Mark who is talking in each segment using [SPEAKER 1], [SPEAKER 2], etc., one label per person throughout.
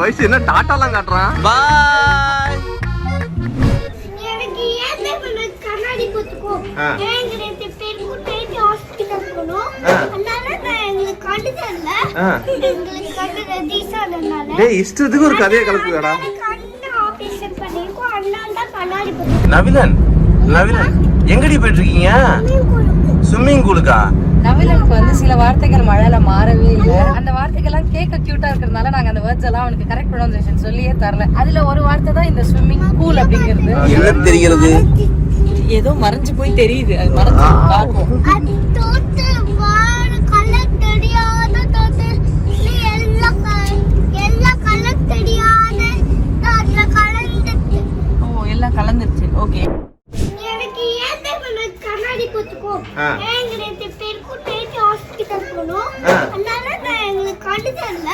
[SPEAKER 1] வயசு என்ன டாட்டாலாம் காட்டுறான். பாய்.
[SPEAKER 2] எனக்கு ஏதே பண்ண கண்ணாடி குத்துக்கோ. ஏங்க நேத்து பேருக்கு டேட் ஹாஸ்பிடல் போனோம். அதனால நான் உங்களுக்கு கண்டுதல்ல. உங்களுக்கு கண்டுத தீசானனால.
[SPEAKER 1] டேய் இஷ்டத்துக்கு ஒரு கதையை கலப்புடா.
[SPEAKER 2] கண்ணு ஆபரேஷன் பண்ணிருக்கோ. அதனால தான் கண்ணாடி குத்து.
[SPEAKER 1] நவிலன் எங்கடி போயிட்டு இருக்கீங்க? ஸ்விம்மிங் பூலுக்கா?
[SPEAKER 3] நவிலனுக்கு வந்து சில வார்த்தைகள் மழையில மாறவே இல்லை. அந்த வார்த்தைகள்லாம் கேட்க கியூட்டா இருக்கிறதுனால நாங்க அந்த வேர்ட்ஸ் எல்லாம் அவனுக்கு கரெக்ட் ப்ரொனன்சியேஷன் சொல்லியே தரல. அதுல ஒரு வார்த்தை தான் இந்த ஸ்விம்மிங் பூல் அப்படிங்கிறது.
[SPEAKER 1] என்ன தெரிகிறது?
[SPEAKER 3] ஏதோ மறைஞ்சு போய் தெரியுது. அது மறைஞ்சு பார்ப்போம்.
[SPEAKER 2] அது தோத்து வார கலர் தெரியாத தோத்து எல்லா கலர் தெரியாத அதுல கலந்துச்சு.
[SPEAKER 3] ஓ எல்லாம் கலந்துருச்சு. ஓகே.
[SPEAKER 2] எனக்கு ஏதே பண்ண கண்ணாடி குத்துக்கோ. ஏங்க நேத்து பேருக்கு டேட் ஹாஸ்பிடல் போனோம். அதனால நான் உங்களுக்கு கண்டுதல்ல.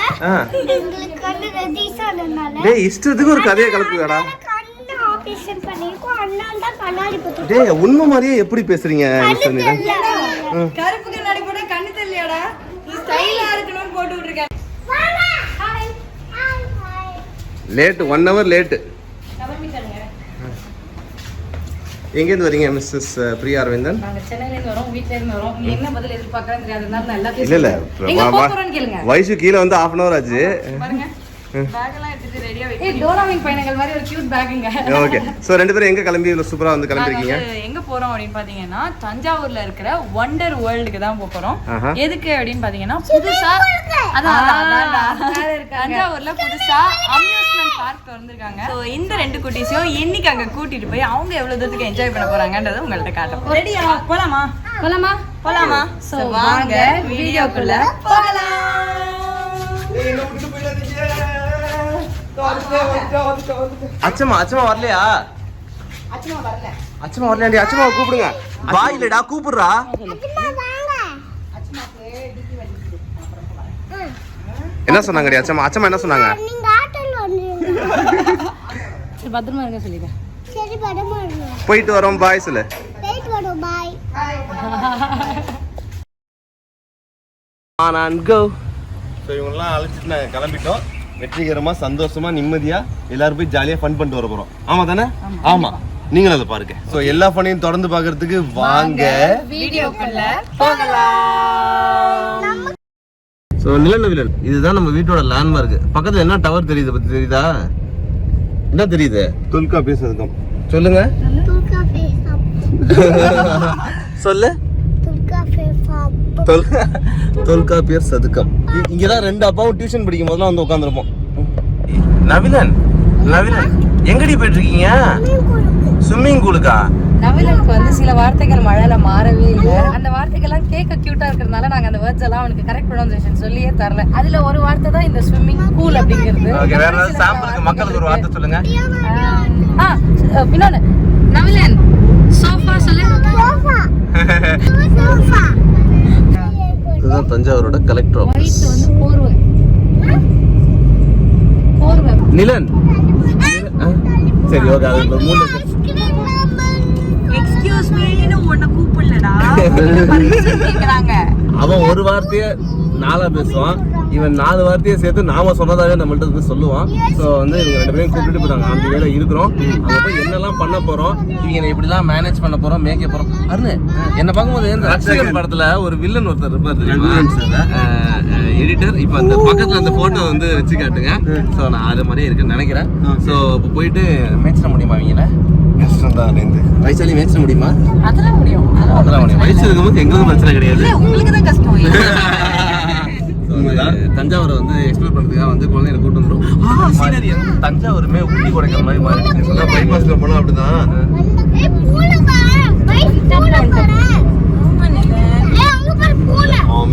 [SPEAKER 2] உங்களுக்கு கண்டுத தீசானனால.
[SPEAKER 1] டேய் இஷ்டத்துக்கு ஒரு கதையை கலப்புடா.
[SPEAKER 2] கண்ணு ஆபரேஷன் பண்ணிருக்கோ. அதனால தான் கண்ணாடி குத்து.
[SPEAKER 1] டேய் உண்மை மாதிரியே எப்படி பேசுறீங்க?
[SPEAKER 3] கருப்பு கண்ணாடி போட கண்ணு தெரியலையாடா? நீ ஸ்டைலா இருக்கணும்னு போட்டு விட்டுருக்க.
[SPEAKER 1] Late 1 hour late. எங்கேருந்து வரீங்க மிஸ்ஸஸ் பிரியா அரவிந்தன்?
[SPEAKER 3] நாங்க சென்னையில இருந்து வரோம். வீட்ல இருந்து வரோம். நீ என்ன பதில் எதிர்பார்க்கறேன்னு தெரியாதனால நான் எல்லாத்தையும்
[SPEAKER 1] இல்ல
[SPEAKER 3] எங்க போறோம்னு கேளுங்க.
[SPEAKER 1] வயசு கீழ வந்து 1/2 hour ஆச்சு.
[SPEAKER 3] பாருங்க பேக் எல்லாம் எடுத்து ரெடியா வைங்க. ஏய் டோராமிங் பையன்கள் மாதிரி ஒரு கியூட் பேக்குங்க.
[SPEAKER 1] ஓகே. சோ ரெண்டு பேரும் எங்க கிளம்பி இவ்வளவு சூப்பரா வந்து கிளம்பிருக்கீங்க?
[SPEAKER 4] எங்க போறோம் அப்படினு பாத்தீங்கன்னா தஞ்சாவூர்ல இருக்கிற வண்டர் வேர்ல்டுக்கு தான் போறோம். எதுக்கு அப்படினு பாத்தீங்கன்னா புதுசா தஞ்சாவூர்ல புதுசா அம்யூஸ்மென்ட் பார்க் வந்திருக்காங்க. சோ இந்த ரெண்டு குட்டீஸையும் இன்னைக்கு அங்க கூட்டிட்டு போய் அவங்க எவ்வளவு தூரத்துக்கு என்ஜாய் பண்ண போறாங்கன்றத உங்கள்ட்ட காட்டுறோம். ரெடியா? போலாமா? சோ வாங்க வீடியோக்குள்ள போகலாம்.
[SPEAKER 1] அச்சம்மா வரலையா? அச்சம்மா வரலையாண்டி. அச்சம்மாவை கூப்பிடுங்க. வாயிலடா கூப்பிடுறா. என்ன சொன்னாங்கடி அச்சம்மா என்ன சொன்னாங்க?
[SPEAKER 2] நீங்க ஆட்டோல வந்தீங்க.
[SPEAKER 3] சரி பத்திரமா இருங்க சொல்லிடுங்க.
[SPEAKER 2] சரி படமா இருங்க.
[SPEAKER 1] போயிட்டு வரோம் பாய் சொல்லு.
[SPEAKER 2] போயிட்டு வரோம் bye.
[SPEAKER 1] On and go. So இவங்கெல்லாம் அழைச்சிட்டு நாங்கள் கிளம்பிட்டோம். வெற்றிகரமாக சந்தோஷமா நிம்மதியா எல்லாரும் போய் ஜாலியாக ஃபன் பண்ணிட்டு வர போகிறோம். ஆமாம் தானே? ஆமாம். நீங்களும் அதை பாருங்க. ஸோ எல்லா ஃபனையும் தொடர்ந்து பார்க்கறதுக்கு வாங்க
[SPEAKER 4] வீடியோக்குள்ள போகலாம்.
[SPEAKER 1] ஸோ நிலநவிலன் இதுதான் நம்ம வீட்டோட லேண்ட்மார்க். பக்கத்தில் என்ன டவர் தெரியுது பத்தி தெரியுதா? என்ன தெரியுது? தொல்காப்பியர் சதுக்கம். சொல்லுங்க. சொல்லு. தொல்காப்பியர் சதுக்கம். இங்கதான் 2 அப்பாவும் டியூஷன் படிக்கும் போதெல்லாம் வந்து உட்காந்துருப்போம். நவிலன் எங்கடி போயிட்டு இருக்கீங்க? ஸ்விம்மிங் பூலுக்கா?
[SPEAKER 3] நவிலனுக்கு வந்து சில வார்த்தைகள் மழையில மாறவே இல்லை. அந்த வார்த்தைகள்லாம் கேட்க கியூட்டா இருக்கிறதுனால நாங்க அந்த வேர்ட்ஸ் எல்லாம் அவனுக்கு கரெக்ட் ப்ரொனன்சியேஷன் சொல்லியே தரல. அதுல ஒரு வார்த்தை தான் இந்த ஸ்விம்மிங் பூல் அப்படிங்கிறது.
[SPEAKER 1] ஓகே. வேற ஏதாவது சாம்பிளுக்கு மக்களுக்கு ஒரு வார்த்தை சொல்லுங்க.
[SPEAKER 3] இன்னொன்னு நவிலன் சோஃபா சொல்லு.
[SPEAKER 1] இதுதான் தஞ்சாவூரோட கலெக்டர் ஆபீஸ்.
[SPEAKER 3] வந்து போர்வை.
[SPEAKER 1] நிலன் சரி ஓகே. அது மூணு
[SPEAKER 4] எக்ஸ்கியூஸ் மீன்னு உன்னை கூப்பிடலடா கேக்குறாங்க.
[SPEAKER 1] அவன் ஒரு வார்த்தையை 4 பேசுவான். இவன் 4 வார்த்தையை சேர்த்து நாம சொன்னதாவே நம்மள்ட்ட வந்து சொல்லுவான். ஸோ வந்து இவங்க 2 பேரும் கூப்பிட்டு போறாங்க. அந்த வேலை இருக்கிறோம். அங்க போய் என்னெல்லாம் பண்ண போறோம், இவங்க எப்படிலாம் மேனேஜ் பண்ண போறோம், மேய்க்க போறோம். அருண் என்ன பார்க்கும்போது இந்த ரட்சகன் படத்துல ஒரு வில்லன் ஒருத்தர் இருப்பாரு எடிட்டர். இப்ப அந்த பக்கத்துல அந்த போட்டோ வந்து வச்சு காட்டுங்க. ஸோ நான் அது மாதிரியே இருக்குன்னு நினைக்கிறேன். ஸோ இப்போ போயிட்டு மேய்ச்சிட முடியுமா அவங்கள? கஷ்டம் தான். வயசாலி மேய்ச்சிட முடியுமா?
[SPEAKER 4] அதெல்லாம் முடியும்.
[SPEAKER 1] வயசு இருக்கும்போது எங்களுக்கும் பிரச்சனை கிடையாது.
[SPEAKER 4] உங்களுக்கு தான் கஷ்டம்.
[SPEAKER 1] தஞ்சாவூரை வந்து எக்ஸ்ப்ளோர் பண்றதுக்காக வந்து குழந்தைகளை கூட்டு வந்துடும். தஞ்சாவூருமே ஊட்டி கொடைக்கானல் மாதிரி மாறிடுச்சு. பைபாஸ்ல போனா அப்படிதான்.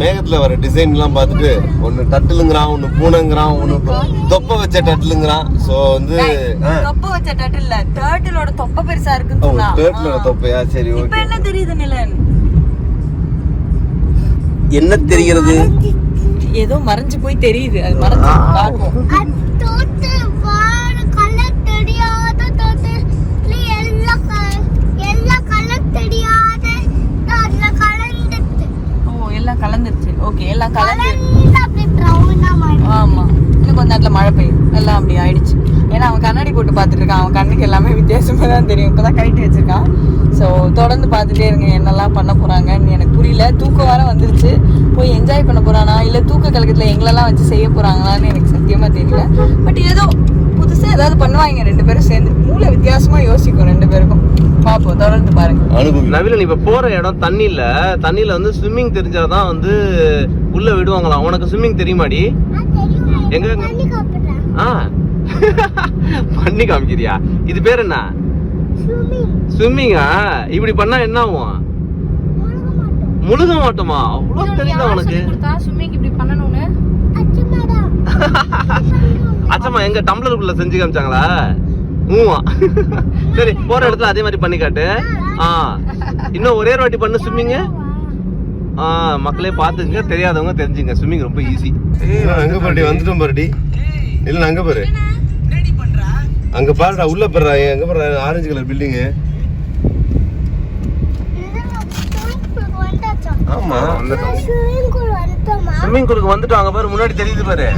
[SPEAKER 1] மேகத்துல வர டிசைன் எல்லாம் பார்த்துட்டு ஒன்னு டட்டுலுங்கிறான், ஒன்னு பூனைங்கிறான், ஒன்னு தொப்பை வச்ச டட்டுலுங்கிறான். சோ வந்து
[SPEAKER 4] தொப்பை வச்ச டட்டில் இல்ல, டர்ட்டிலோட தொப்பை பெருசா இருக்குன்னு சொன்னா.
[SPEAKER 1] டர்ட்டிலோட தொப்பையா? சரி ஓகே.
[SPEAKER 4] இப்போ என்ன தெரியுது நிலன்?
[SPEAKER 1] என்ன தெரிகிறது?
[SPEAKER 3] ஏதோ மறைஞ்சு போய் தெரியுது. அது மறைஞ்சு பார்ப்போம்.
[SPEAKER 2] தோத்து வார கலர் தெரியாத தோத்து எல்லா கலர் தெரியாத அதுல கலந்துச்சு.
[SPEAKER 4] ஓ எல்லாம் கலந்துருச்சு. ஓகே எல்லாம் கலந்து
[SPEAKER 2] அப்படியே ப்ரௌனா மாதிரி.
[SPEAKER 4] ஆமா இன்னும் கொஞ்ச நேரத்தில் மழை பெய்யும் எல்லாம் அப்படி ஆயிடுச்சு. ஏன்னா அவன் கண்ணாடி போட்டு பார்த்துட்டு இருக்கான். அவன் கண்ணுக்கு எல்லாமே வித்தியாசமாக தான் தெரியும். இப்போ தான் கழட்டி வச்சிருக்கான். ஸோ தொடர்ந்து பார்த்துட்டே இருங்க என்னெல்லாம் பண்ண போகிறாங்கன்னு எனக்கு புரியல. தூக்கம் வர வந்துருச்சு. போய் என்ஜாய் பண்ண போகிறானா இல்லை தூக்க கலக்கத்தில் எங்களெல்லாம் வச்சு செய்ய போகிறாங்களான்னு எனக்கு சத்தியமாக தெரியல. பட் ஏதோ புதுசாக ஏதாவது பண்ணுவாங்க ரெண்டு பேரும் சேர்ந்து. மூளை வித்தியாசமாக யோசிக்கும் ரெண்டு பேருக்கும். பார்ப்போம், தொடர்ந்து பாருங்க.
[SPEAKER 1] நவீன் இப்ப போற இடம் தண்ணியில வந்து ஸ்விம்மிங் தெரிஞ்சாதான் வந்து உள்ள விடுவாங்களாம். உனக்கு ஸ்விம்மிங் தெரியுமாடி? எங்க பண்ணி காமிக்கிறியா? இது பேர் என்ன? ஸ்விம்மிங்கா? இப்படி பண்ணா என்ன ஆகும்? முழுக மாட்டோமா? அவ்வளவு தெரியுதா உனக்கு?
[SPEAKER 3] ஸ்விம்மிங் இப்படி பண்ணணும்னு
[SPEAKER 1] அச்சம்மா எங்க டம்ளருக்குள்ள செஞ்சு காமிச்சாங்களா? சரி, போற இடத்துல அதே மாதிரி பண்ணி காட்டு. இன்னும் ஒரே வாட்டி பண்ணு ஸ்விம்மிங். மக்களே பாத்துங்க, தெரியாதவங்க தெரிஞ்சுங்க. ஸ்விம்மிங் ரொம்ப ஈஸி.
[SPEAKER 5] அங்க பாருடி, வந்துட்டோம் பாருடி. இல்ல அங்க பாரு, அங்க பாருடா, உள்ள பாருடா. எங்க பாரு, ஆரஞ்சு கலர் பில்டிங்.
[SPEAKER 1] ஆமா, ஸ்விம்மிங் பூலுக்கு வந்துட்டோம். அங்க பாரு, முன்னாடி தெரியுது பாரு.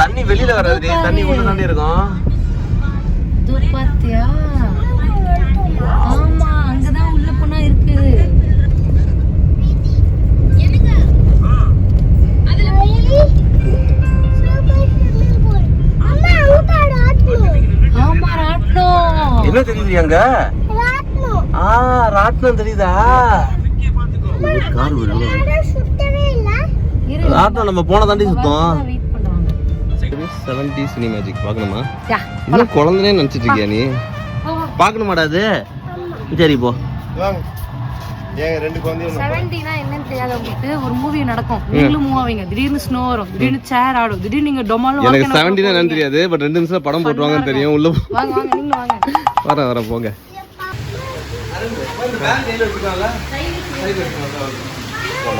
[SPEAKER 1] தண்ணி வெளியில வராது, தண்ணி உள்ள தாண்டி இருக்கும்.
[SPEAKER 3] பாத்தியா? ஆமா, அங்கதான் உள்ள போனா இருக்கு. ஆமா, ராட்னம்.
[SPEAKER 1] என்ன தெரியுது அங்க? ராட்னம் தெரியுதா? ராட்னம் நம்ம போன தாண்டி சுத்தம். 70s சினிமேஜிக் பார்க்கணுமா? இன்னும் குழந்தைனே நினைச்சிட்டு இருக்கியா நீ? பார்க்கணுமாடா அது? சரி போ.
[SPEAKER 5] ஏங்க ரெண்டு குழந்தையும்
[SPEAKER 3] 70னா என்னன்னு தெரியாது உங்களுக்கு. ஒரு மூவி நடக்கும், நீங்களும் மூவ் ஆவீங்க. திடீர்னு ஸ்னோ வரும், திடீர்னு சேர் ஆடும், திடீர்னு நீங்க டொமாலும்.
[SPEAKER 1] எனக்கு 70னா என்னன்னு தெரியாது, பட் 2 நிமிஷம் படம் போட்டுருவாங்கன்னு தெரியும். உள்ள
[SPEAKER 3] வாங்க வாங்க, நீங்க வாங்க.
[SPEAKER 1] வர போங்க.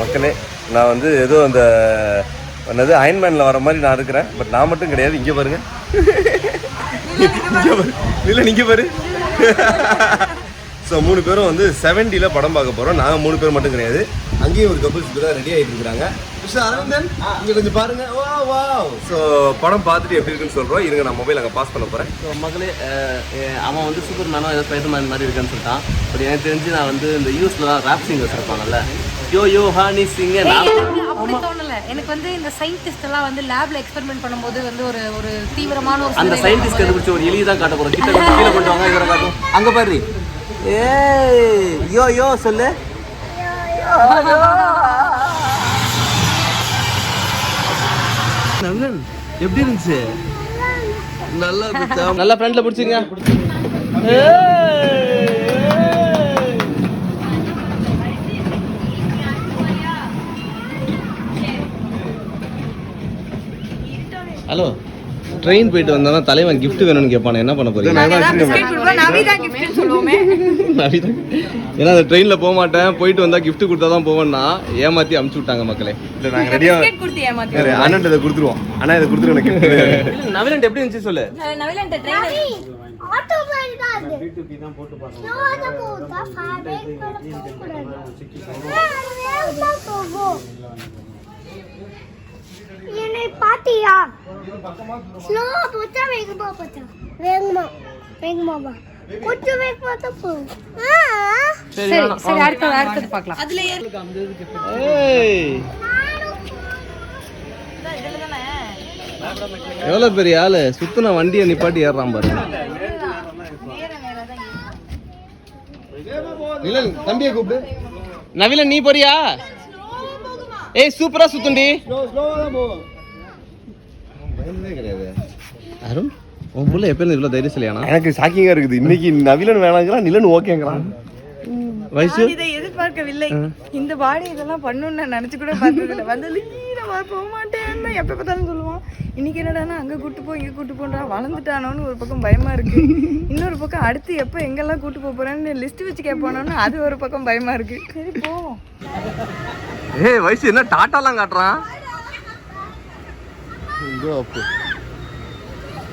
[SPEAKER 1] மக்களே, நான் வந்து ஏதோ அந்த என்னது அயன்மேன்ல வர மாதிரி நான் இருக்கிறேன். பட் நான் மட்டும் கிடையாது. இங்க பாருங்க, இல்ல நீங்க பாரு. ஸோ 3 பேரும் வந்து 70ல படம் பார்க்க போறோம். நாங்கள் 3 பேர் மட்டும் கிடையாது. அங்கேயும் ஒரு கப்புள்ஸ் தான் ரெடி ஆகிட்டு இருக்கிறாங்க. அரவிந்தன் இங்க கொஞ்சம் பாருங்க. வா. ஸோ படம் பார்த்துட்டு எப்படி இருக்குன்னு சொல்றோம். இருங்க, நான் மொபைல் அங்கே பாஸ் பண்ண போறேன். ஸோ மக்களே, அவன் வந்து சூப்பர் மேனோ ஏதோ ஸ்பைடர்மேன் மாதிரி இருக்கான்னு சொல்லிட்டான். பட் எனக்கு தெரிஞ்சு நான் வந்து இந்த யூஸ்லாம் ராப் சிங்கர்ஸ் இருப்பாங்கல்ல, யோ ஹானி சிங்க.
[SPEAKER 3] அப்படி தோணல எனக்கு. வந்து இந்த சயின்டிஸ்ட் எல்லாம் வந்து லேப்ல எக்ஸ்பெரிமெண்ட் பண்ணும்போது வந்து ஒரு தீவிரமான ஒரு
[SPEAKER 1] அந்த சயின்டிஸ்ட் கண்டுபிடிச்ச ஒரு எலியை தான் காட்ட போறோம். கிட்ட கீழே கொண்டு வாங்க, இவரை காட்டும். அங்க பாரு, யோ சொல்லு. எப்படி இருந்துச்சு? நல்லா இருந்துச்சா? நல்லா ஃப்ரண்ட்ல பிடிச்சிங்க. ஹலோ, ட்ரெயின் போயிட்டு வந்தா தலைவன் கிஃப்ட் வேணும்னு கேட்பானே, என்ன பண்ண போறீங்க? ஏன்னா அந்த ட்ரெயின்ல போக மாட்டேன், போயிட்டு வந்தா கிஃப்ட் கொடுத்தா தான் போவேன்னா ஏமாத்தி அமுச்சு விட்டாங்க மக்களே. இல்ல நாங்க ரெடியா அண்ணன் இதை கொடுத்துருவோம். அண்ணா இதை கொடுத்துருவோம். நவீன் எப்படி இருந்துச்சு சொல்லு.
[SPEAKER 2] ஆட்டோ மாதிரி தான் அது. B2B தான் போட்டு பாருங்க. ஸ்லோவா போகுதா ஃபேபேக் போட போகணும். என்னை பாத்தியா? ஸ்லோவா போச்சா வேகமா போச்சா? வேகமா வா. கொஞ்சம் வேகமா தான் போ.
[SPEAKER 3] சரி அடுத்து பார்க்கலாம். அதுல
[SPEAKER 1] ஏய், எவ்வளவு பெரிய ஆளு, சுத்துன வண்டியை நிப்பாட்டி ஏறான் பாரு. நிலன் தம்பியை கூப்பிடு. நவீன் நீ போறியா? ஏய் சூப்பரா சுத்துண்டி. கிடையாது அருண், உன் புள்ள எப்பயும் இவ்வளவு தைரியசாலியானா? எனக்கு ஷாக்கிங்கா இருக்குது. இன்னைக்கு நவீன் வேணாங்கிறான், நிலன் ஓகேங்கிறான். வயசு
[SPEAKER 4] இதை எதிர்பார்க்கவில்லை. இந்த பாடி இதெல்லாம் பண்ணணும்னு நான் நினைச்சு கூட பார்த்ததில்லை. வந்து போக மாட்டேன்னு எப்ப பார்த்தாலும் சொல்லுவான். இன்னைக்கு என்னடானா அங்க கூட்டு போ இங்க கூட்டு போன்றா, வளர்ந்துட்டானோன்னு ஒரு பக்கம் பயமா இருக்கு. இன்னொரு பக்கம் அடுத்து எப்ப எங்கெல்லாம் கூட்டு போறேன்னு லிஸ்ட் வச்சு கேட்பானோன்னு அது ஒரு பக்கம் பயமா இருக்கு. சரி போவோம்.
[SPEAKER 1] ஏய் வயசு என்ன டாட்டாலாம் காட்டுறான்.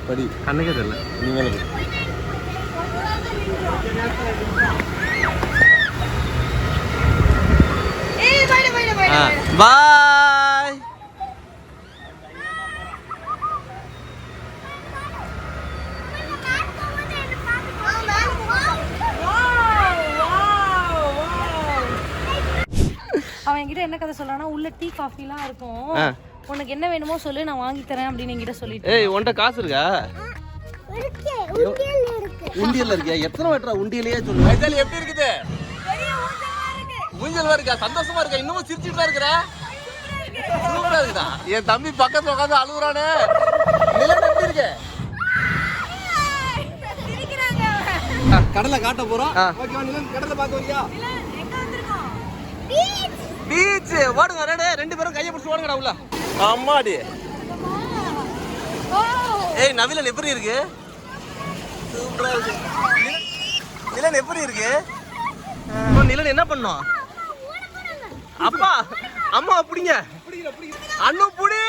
[SPEAKER 1] படி கண்ணுக்கே தெரியல. நீங்க பாய்.
[SPEAKER 3] என்கிட்ட என்ன கதை சொல்லனா உள்ள டீ காஃபிலாம் இருக்கும். உனக்கு என்ன வேணுமோ சொல்லு நான் வாங்கி தரேன் அப்படின்னு என்கிட்ட சொல்லிட்டு.
[SPEAKER 1] ஏய் உன்கிட்ட காசு இருக்கா?
[SPEAKER 2] இருக்கு, உண்டியல்ல இருக்கு.
[SPEAKER 1] உண்டியல்ல இருக்கியா? எத்தனை வாட்டரா உண்டியலையே சொல்லு. மைதாலி எப்படி இருக்குது? ஊஞ்சல் இருக்கா? சந்தோஷமா இருக்கா? இன்னமும் சிரிச்சிட்டு இருக்கற? சூப்பரா இருக்குடா. என் தம்பி பக்கத்துல உட்கார்ந்து அழுகுறானே. நிலன் எப்படி இருக்கு? கடலை காட்ட போறோம். ஓகேவா நிலன் கடலை பார்க்க வரியா?
[SPEAKER 4] எங்க வந்திருக்கோம்?
[SPEAKER 1] பீச் ஓடுங்க ரெண்டு பேரும் கையை பிடிச்சு ஓடுங்கடா உள்ள. அம்மாடி. ஏய் நவிலன் எப்படி இருக்கு? சூப்பரா இருக்கு. நிலன் எப்படி இருக்கு? நிலன் என்ன பண்ணோம்? அப்பா அம்மா அப்படிங்க. அண்ணு புடி.